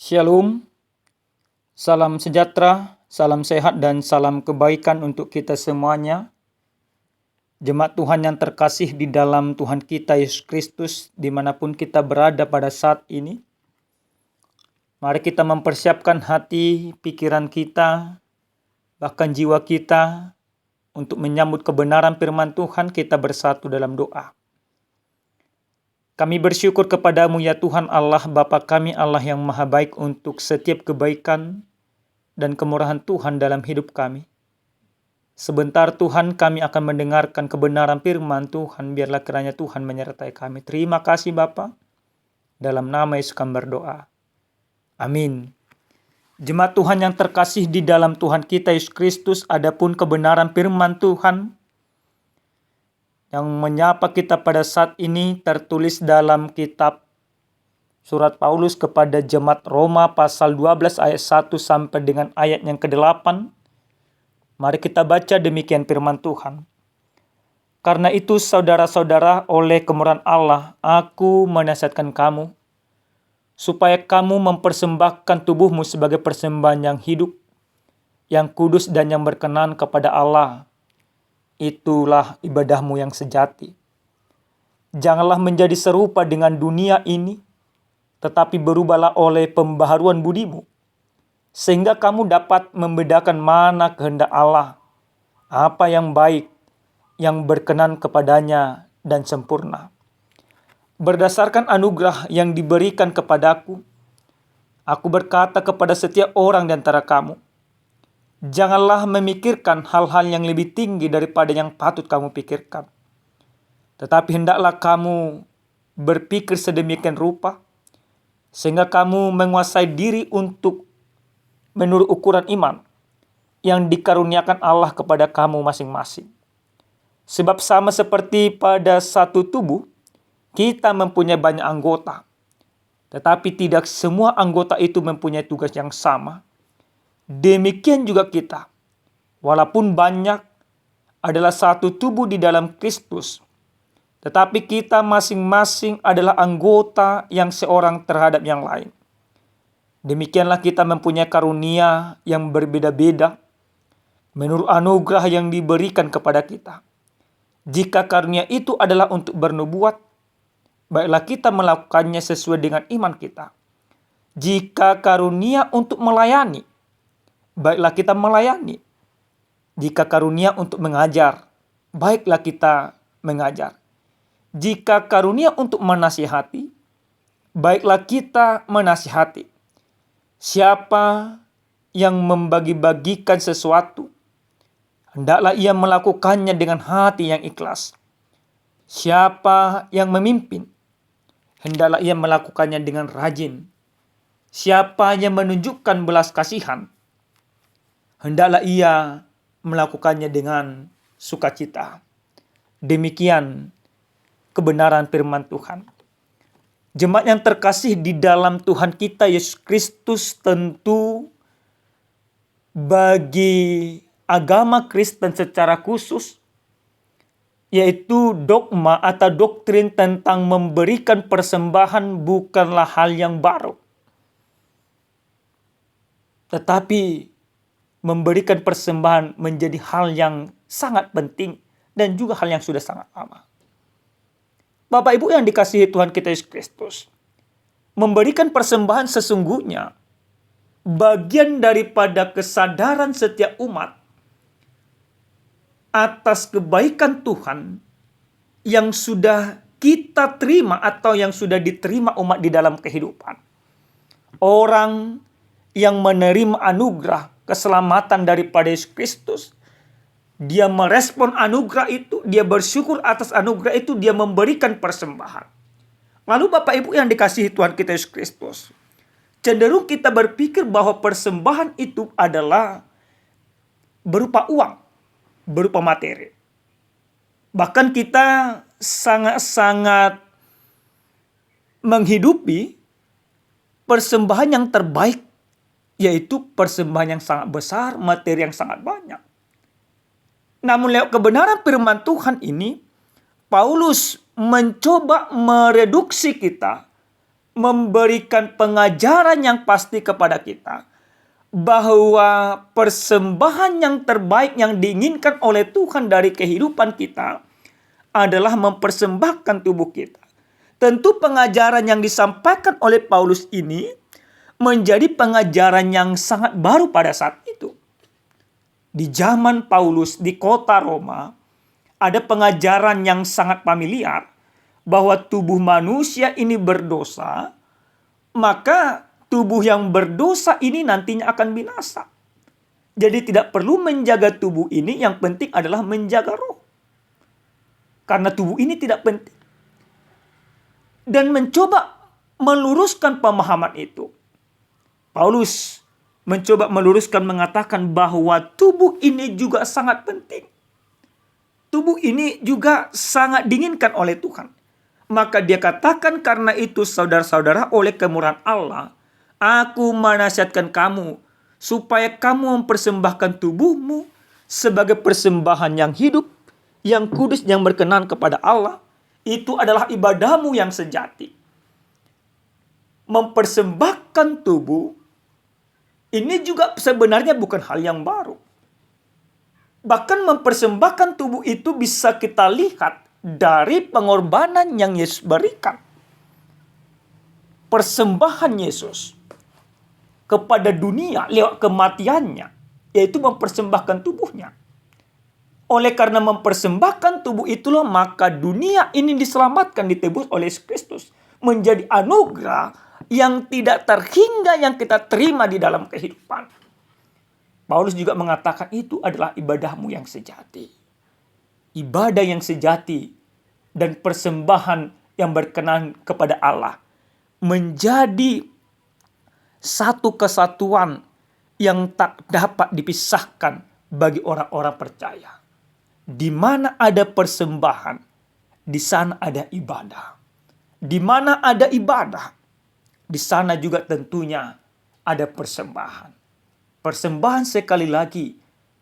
Shalom, salam sejahtera, salam sehat dan salam kebaikan untuk kita semuanya. Jemaat Tuhan yang terkasih di dalam Tuhan kita Yesus Kristus dimanapun kita berada pada saat ini. Mari kita mempersiapkan hati, pikiran kita, bahkan jiwa kita untuk menyambut kebenaran firman Tuhan. Kita bersatu dalam doa. Kami bersyukur kepadamu ya Tuhan Allah, Bapa kami, Allah yang maha baik, untuk setiap kebaikan dan kemurahan Tuhan dalam hidup kami. Sebentar Tuhan kami akan mendengarkan kebenaran firman Tuhan, biarlah kiranya Tuhan menyertai kami. Terima kasih Bapa, dalam nama Yesus kami berdoa. Amin. Jemaat Tuhan yang terkasih di dalam Tuhan kita Yesus Kristus, adapun kebenaran firman Tuhan yang menyapa kita pada saat ini tertulis dalam kitab Surat Paulus kepada jemaat Roma pasal 12 ayat 1 sampai dengan ayat yang ke-8. Mari kita baca demikian firman Tuhan. Karena itu saudara-saudara, oleh kemurahan Allah, aku menasihatkan kamu, supaya kamu mempersembahkan tubuhmu sebagai persembahan yang hidup, yang kudus dan yang berkenan kepada Allah. Itulah ibadahmu yang sejati. Janganlah menjadi serupa dengan dunia ini, tetapi berubahlah oleh pembaharuan budimu, sehingga kamu dapat membedakan mana kehendak Allah, apa yang baik, yang berkenan kepadanya dan sempurna. Berdasarkan anugerah yang diberikan kepadaku, aku berkata kepada setiap orang di antara kamu, janganlah memikirkan hal-hal yang lebih tinggi daripada yang patut kamu pikirkan. Tetapi hendaklah kamu berpikir sedemikian rupa, sehingga kamu menguasai diri untuk menurut ukuran iman yang dikaruniakan Allah kepada kamu masing-masing. Sebab sama seperti pada satu tubuh, kita mempunyai banyak anggota, tetapi tidak semua anggota itu mempunyai tugas yang sama. Demikian juga kita, walaupun banyak, adalah satu tubuh di dalam Kristus, tetapi kita masing-masing adalah anggota yang seorang terhadap yang lain. Demikianlah kita mempunyai karunia yang berbeda-beda menurut anugerah yang diberikan kepada kita. Jika karunia itu adalah untuk bernubuat, baiklah kita melakukannya sesuai dengan iman kita. Jika karunia untuk melayani, baiklah kita melayani. Jika karunia untuk mengajar, baiklah kita mengajar. Jika karunia untuk menasihati, baiklah kita menasihati. Siapa yang membagi-bagikan sesuatu, hendaklah ia melakukannya dengan hati yang ikhlas. Siapa yang memimpin, hendaklah ia melakukannya dengan rajin. Siapa yang menunjukkan belas kasihan, hendaklah ia melakukannya dengan sukacita. Demikian kebenaran firman Tuhan. Jemaat yang terkasih di dalam Tuhan kita Yesus Kristus, tentu bagi agama Kristen secara khusus, yaitu dogma atau doktrin tentang memberikan persembahan bukanlah hal yang baru. Tetapi memberikan persembahan menjadi hal yang sangat penting dan juga hal yang sudah sangat lama. Bapak Ibu yang dikasihi Tuhan kita Yesus Kristus, memberikan persembahan sesungguhnya bagian daripada kesadaran setiap umat atas kebaikan Tuhan yang sudah kita terima atau yang sudah diterima umat di dalam kehidupan. Orang yang menerima anugerah keselamatan daripada Yesus Kristus, dia merespon anugerah itu, dia bersyukur atas anugerah itu, dia memberikan persembahan. Lalu Bapak Ibu yang dikasihi Tuhan kita Yesus Kristus, cenderung kita berpikir bahwa persembahan itu adalah berupa uang, berupa materi. Bahkan kita sangat-sangat menghidupi persembahan yang terbaik, yaitu persembahan yang sangat besar, materi yang sangat banyak. Namun lewat kebenaran firman Tuhan ini, Paulus mencoba mereduksi kita memberikan pengajaran yang pasti kepada kita bahwa persembahan yang terbaik yang diinginkan oleh Tuhan dari kehidupan kita adalah mempersembahkan tubuh kita. Tentu pengajaran yang disampaikan oleh Paulus ini menjadi pengajaran yang sangat baru pada saat itu. Di zaman Paulus di kota Roma, ada pengajaran yang sangat familiar bahwa tubuh manusia ini berdosa, maka tubuh yang berdosa ini nantinya akan binasa. Jadi tidak perlu menjaga tubuh ini, yang penting adalah menjaga roh. Karena tubuh ini tidak penting. Dan mencoba meluruskan pemahaman itu. Paulus mencoba meluruskan, mengatakan bahwa tubuh ini juga sangat penting. Tubuh ini juga sangat diinginkan oleh Tuhan. Maka dia katakan, karena itu saudara-saudara, oleh kemurahan Allah, aku menasihatkan kamu supaya kamu mempersembahkan tubuhmu sebagai persembahan yang hidup, yang kudus, yang berkenan kepada Allah. Itu adalah ibadahmu yang sejati. Mempersembahkan tubuh ini juga sebenarnya bukan hal yang baru. Bahkan mempersembahkan tubuh itu bisa kita lihat dari pengorbanan yang Yesus berikan. Persembahan Yesus kepada dunia lewat kematiannya, yaitu mempersembahkan tubuhnya. Oleh karena mempersembahkan tubuh itulah, maka dunia ini diselamatkan, ditebus oleh Yesus Kristus. Menjadi anugerah yang tidak terhingga yang kita terima di dalam kehidupan. Paulus juga mengatakan itu adalah ibadahmu yang sejati. Ibadah yang sejati dan persembahan yang berkenan kepada Allah menjadi satu kesatuan yang tak dapat dipisahkan bagi orang-orang percaya. Di mana ada persembahan, di sana ada ibadah. Di mana ada ibadah, di sana juga tentunya ada persembahan. Persembahan sekali lagi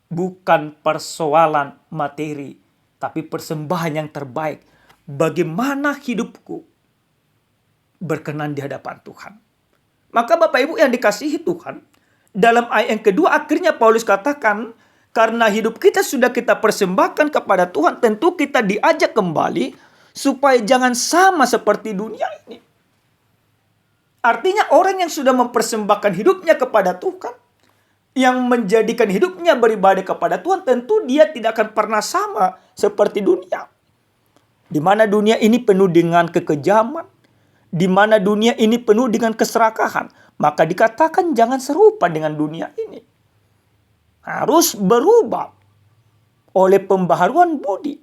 bukan persoalan materi, tapi persembahan yang terbaik. Bagaimana hidupku berkenan di hadapan Tuhan. Maka Bapak Ibu yang dikasihi Tuhan, dalam ayat yang kedua akhirnya Paulus katakan, karena hidup kita sudah kita persembahkan kepada Tuhan, tentu kita diajak kembali supaya jangan sama seperti dunia ini. Artinya orang yang sudah mempersembahkan hidupnya kepada Tuhan, yang menjadikan hidupnya beribadah kepada Tuhan, tentu dia tidak akan pernah sama seperti dunia. Di mana dunia ini penuh dengan kekejaman, di mana dunia ini penuh dengan keserakahan, maka dikatakan jangan serupa dengan dunia ini. Harus berubah oleh pembaharuan budi.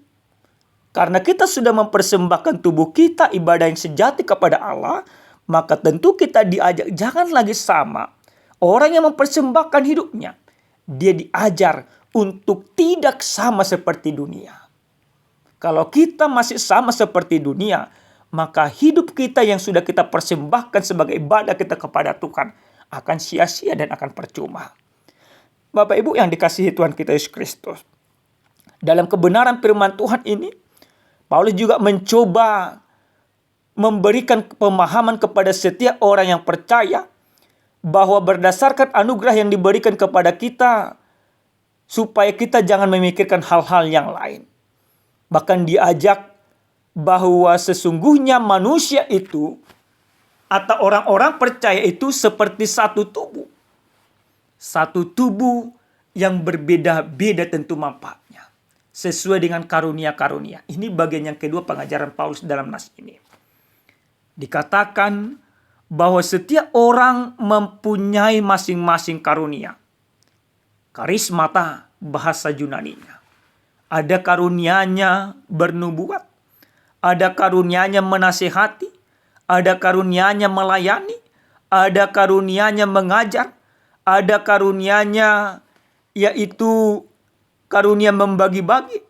Karena kita sudah mempersembahkan tubuh kita ibadah yang sejati kepada Allah, maka tentu kita diajak jangan lagi sama. Orang yang mempersembahkan hidupnya, dia diajar untuk tidak sama seperti dunia. Kalau kita masih sama seperti dunia, maka hidup kita yang sudah kita persembahkan sebagai ibadah kita kepada Tuhan akan sia-sia dan akan percuma. Bapak Ibu yang dikasihi Tuhan kita Yesus Kristus, dalam kebenaran firman Tuhan ini, Paulus juga mencoba memberikan pemahaman kepada setiap orang yang percaya bahwa berdasarkan anugerah yang diberikan kepada kita, supaya kita jangan memikirkan hal-hal yang lain. Bahkan diajak bahwa sesungguhnya manusia itu atau orang-orang percaya itu seperti satu tubuh. Satu tubuh yang berbeda-beda tentu manfaatnya. Sesuai dengan karunia-karunia. Ini bagian yang kedua pengajaran Paulus dalam nas ini. Dikatakan bahwa setiap orang mempunyai masing-masing karunia. Karismata bahasa Yunaninya. Ada karunianya bernubuat. Ada karunianya menasihati. Ada karunianya melayani. Ada karunianya mengajar. Ada karunianya yaitu karunia membagi-bagi.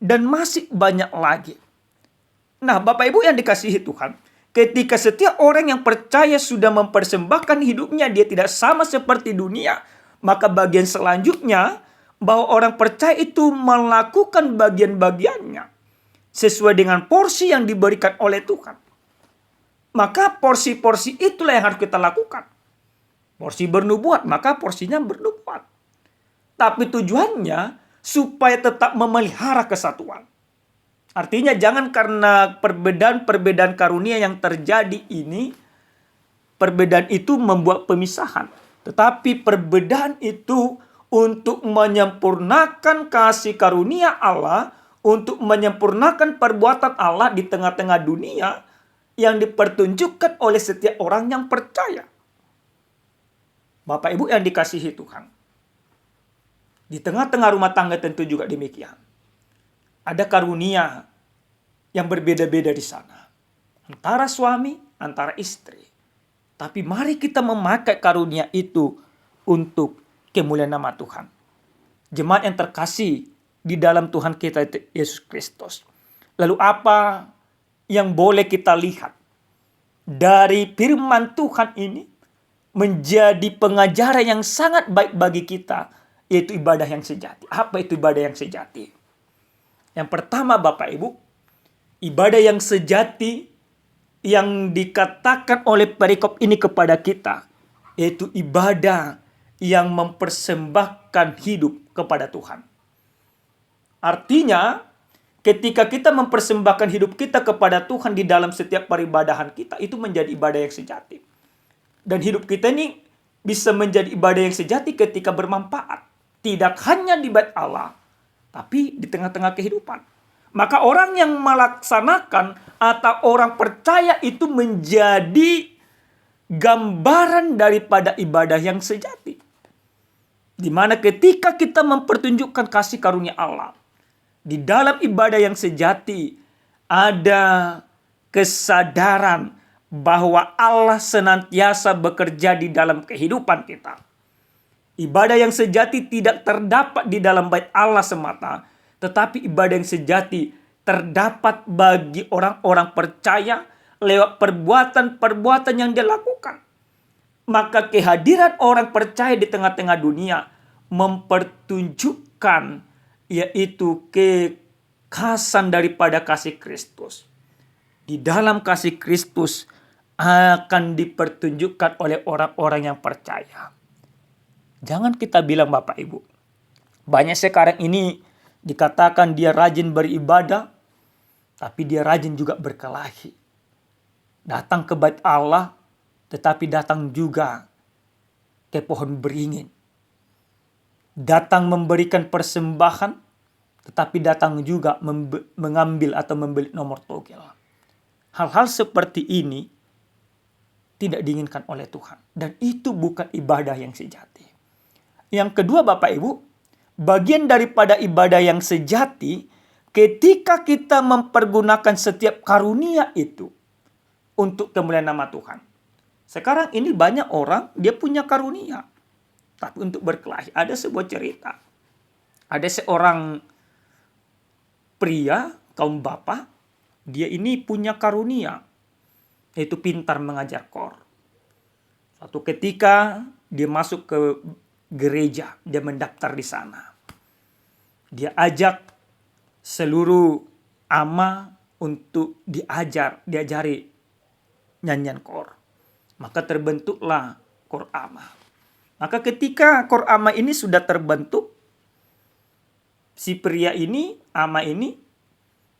Dan masih banyak lagi. Nah, Bapak Ibu yang dikasihi Tuhan, ketika setiap orang yang percaya sudah mempersembahkan hidupnya, dia tidak sama seperti dunia. Maka bagian selanjutnya, bahwa orang percaya itu melakukan bagian-bagiannya sesuai dengan porsi yang diberikan oleh Tuhan. Maka porsi-porsi itulah yang harus kita lakukan. Porsi bernubuat, maka porsinya bernubuat. Tapi tujuannya supaya tetap memelihara kesatuan. Artinya jangan karena perbedaan-perbedaan karunia yang terjadi ini, perbedaan itu membuat pemisahan. Tetapi perbedaan itu untuk menyempurnakan kasih karunia Allah, untuk menyempurnakan perbuatan Allah di tengah-tengah dunia yang dipertunjukkan oleh setiap orang yang percaya. Bapak Ibu yang dikasihi Tuhan. Di tengah-tengah rumah tangga tentu juga demikian. Ada karunia yang berbeda-beda di sana. Antara suami, antara istri. Tapi mari kita memakai karunia itu untuk kemuliaan nama Tuhan. Jemaat yang terkasih di dalam Tuhan kita Yesus Kristus. Lalu apa yang boleh kita lihat dari firman Tuhan ini menjadi pengajaran yang sangat baik bagi kita, yaitu ibadah yang sejati. Apa itu ibadah yang sejati? Yang pertama Bapak Ibu, ibadah yang sejati yang dikatakan oleh perikop ini kepada kita, yaitu ibadah yang mempersembahkan hidup kepada Tuhan. Artinya, ketika kita mempersembahkan hidup kita kepada Tuhan di dalam setiap peribadahan kita, itu menjadi ibadah yang sejati. Dan hidup kita ini bisa menjadi ibadah yang sejati ketika bermanfaat. Tidak hanya di bait Allah, tapi di tengah-tengah kehidupan. Maka orang yang melaksanakan atau orang percaya itu menjadi gambaran daripada ibadah yang sejati. Di mana ketika kita mempertunjukkan kasih karunia Allah, di dalam ibadah yang sejati ada kesadaran bahwa Allah senantiasa bekerja di dalam kehidupan kita. Ibadah yang sejati tidak terdapat di dalam bait Allah semata, tetapi ibadah yang sejati terdapat bagi orang-orang percaya lewat perbuatan-perbuatan yang dia lakukan. Maka kehadiran orang percaya di tengah-tengah dunia mempertunjukkan yaitu kekhasan daripada kasih Kristus. Di dalam kasih Kristus akan dipertunjukkan oleh orang-orang yang percaya. Jangan kita bilang Bapak Ibu, banyak sekarang ini dikatakan dia rajin beribadah, tapi dia rajin juga berkelahi. Datang ke bait Allah, tetapi datang juga ke pohon beringin. Datang memberikan persembahan, tetapi datang juga mengambil atau membeli nomor togel. Hal-hal seperti ini tidak diinginkan oleh Tuhan. Dan itu bukan ibadah yang sejati. Yang kedua Bapak Ibu, bagian daripada ibadah yang sejati ketika kita mempergunakan setiap karunia itu untuk kemuliaan nama Tuhan. Sekarang ini banyak orang dia punya karunia, tapi untuk berkelahi. Ada sebuah cerita. Ada seorang pria, kaum bapak, dia ini punya karunia, yaitu pintar mengajar kor. Suatu ketika dia masuk ke gereja, dia mendaftar di sana. Dia ajak seluruh ama untuk diajari nyanyian kor. Maka terbentuklah kor ama. Maka ketika kor ama ini sudah terbentuk, si pria ini, ama ini,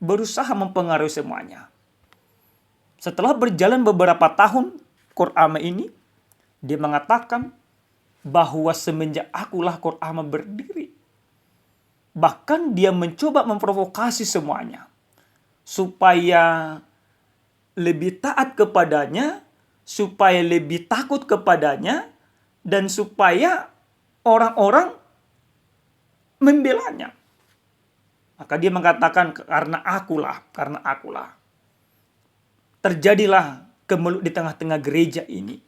berusaha mempengaruhi semuanya. Setelah berjalan beberapa tahun, kor ama ini, dia mengatakan bahwa semenjak akulah kor ama berdiri. Bahkan dia mencoba memprovokasi semuanya. Supaya lebih taat kepadanya, supaya lebih takut kepadanya, dan supaya orang-orang membelanya. Maka dia mengatakan, karena akulah. Terjadilah kemelut di tengah-tengah gereja ini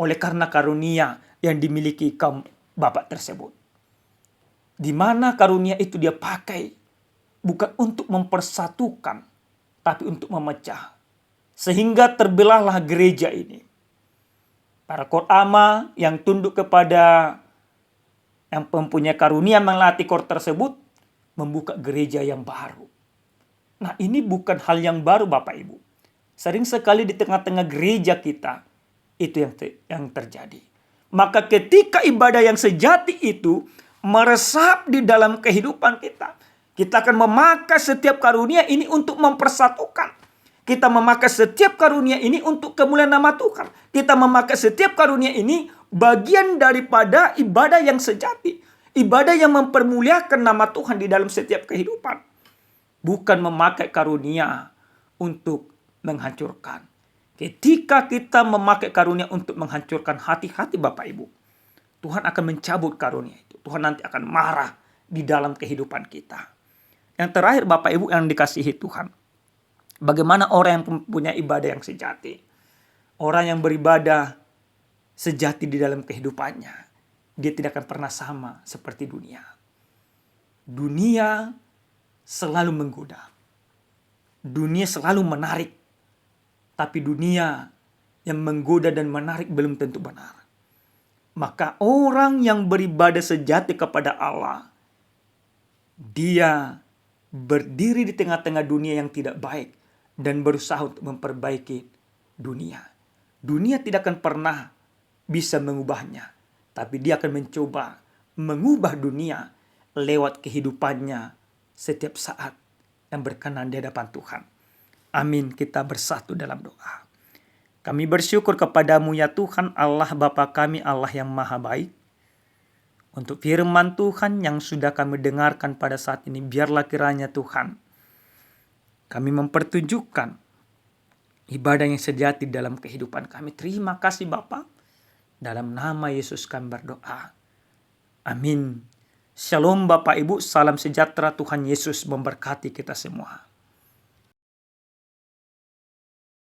oleh karena karunia yang dimiliki kaum bapak tersebut. Di mana karunia itu dia pakai bukan untuk mempersatukan, tapi untuk memecah. Sehingga terbelahlah gereja ini. Para kor ama yang tunduk kepada yang mempunyai karunia melatih kor tersebut membuka gereja yang baru. Nah, ini bukan hal yang baru Bapak Ibu. Sering sekali di tengah-tengah gereja kita, itu yang terjadi. Maka ketika ibadah yang sejati itu meresap di dalam kehidupan kita, kita akan memakai setiap karunia ini untuk mempersatukan. Kita memakai setiap karunia ini untuk kemuliaan nama Tuhan. Kita memakai setiap karunia ini bagian daripada ibadah yang sejati. Ibadah yang mempermuliakan nama Tuhan di dalam setiap kehidupan. Bukan memakai karunia untuk menghancurkan. Ketika kita memakai karunia untuk menghancurkan hati-hati Bapak Ibu, Tuhan akan mencabut karunia itu. Tuhan nanti akan marah di dalam kehidupan kita. Yang terakhir Bapak Ibu yang dikasihi Tuhan. Bagaimana orang yang mempunyai ibadah yang sejati? Orang yang beribadah sejati di dalam kehidupannya, dia tidak akan pernah sama seperti dunia. Dunia selalu menggoda. Dunia selalu menarik. Tapi dunia yang menggoda dan menarik belum tentu benar. Maka orang yang beribadah sejati kepada Allah, dia berdiri di tengah-tengah dunia yang tidak baik dan berusaha untuk memperbaiki dunia. Dunia tidak akan pernah bisa mengubahnya, tapi dia akan mencoba mengubah dunia lewat kehidupannya setiap saat yang berkenan di hadapan Tuhan. Amin. Kita bersatu dalam doa. Kami bersyukur kepadamu ya Tuhan Allah Bapa kami, Allah yang maha baik. Untuk firman Tuhan yang sudah kami dengarkan pada saat ini, biarlah kiranya Tuhan kami mempertunjukkan ibadah yang sejati dalam kehidupan kami. Terima kasih Bapa. Dalam nama Yesus kami berdoa. Amin. Shalom Bapak Ibu, salam sejahtera, Tuhan Yesus memberkati kita semua.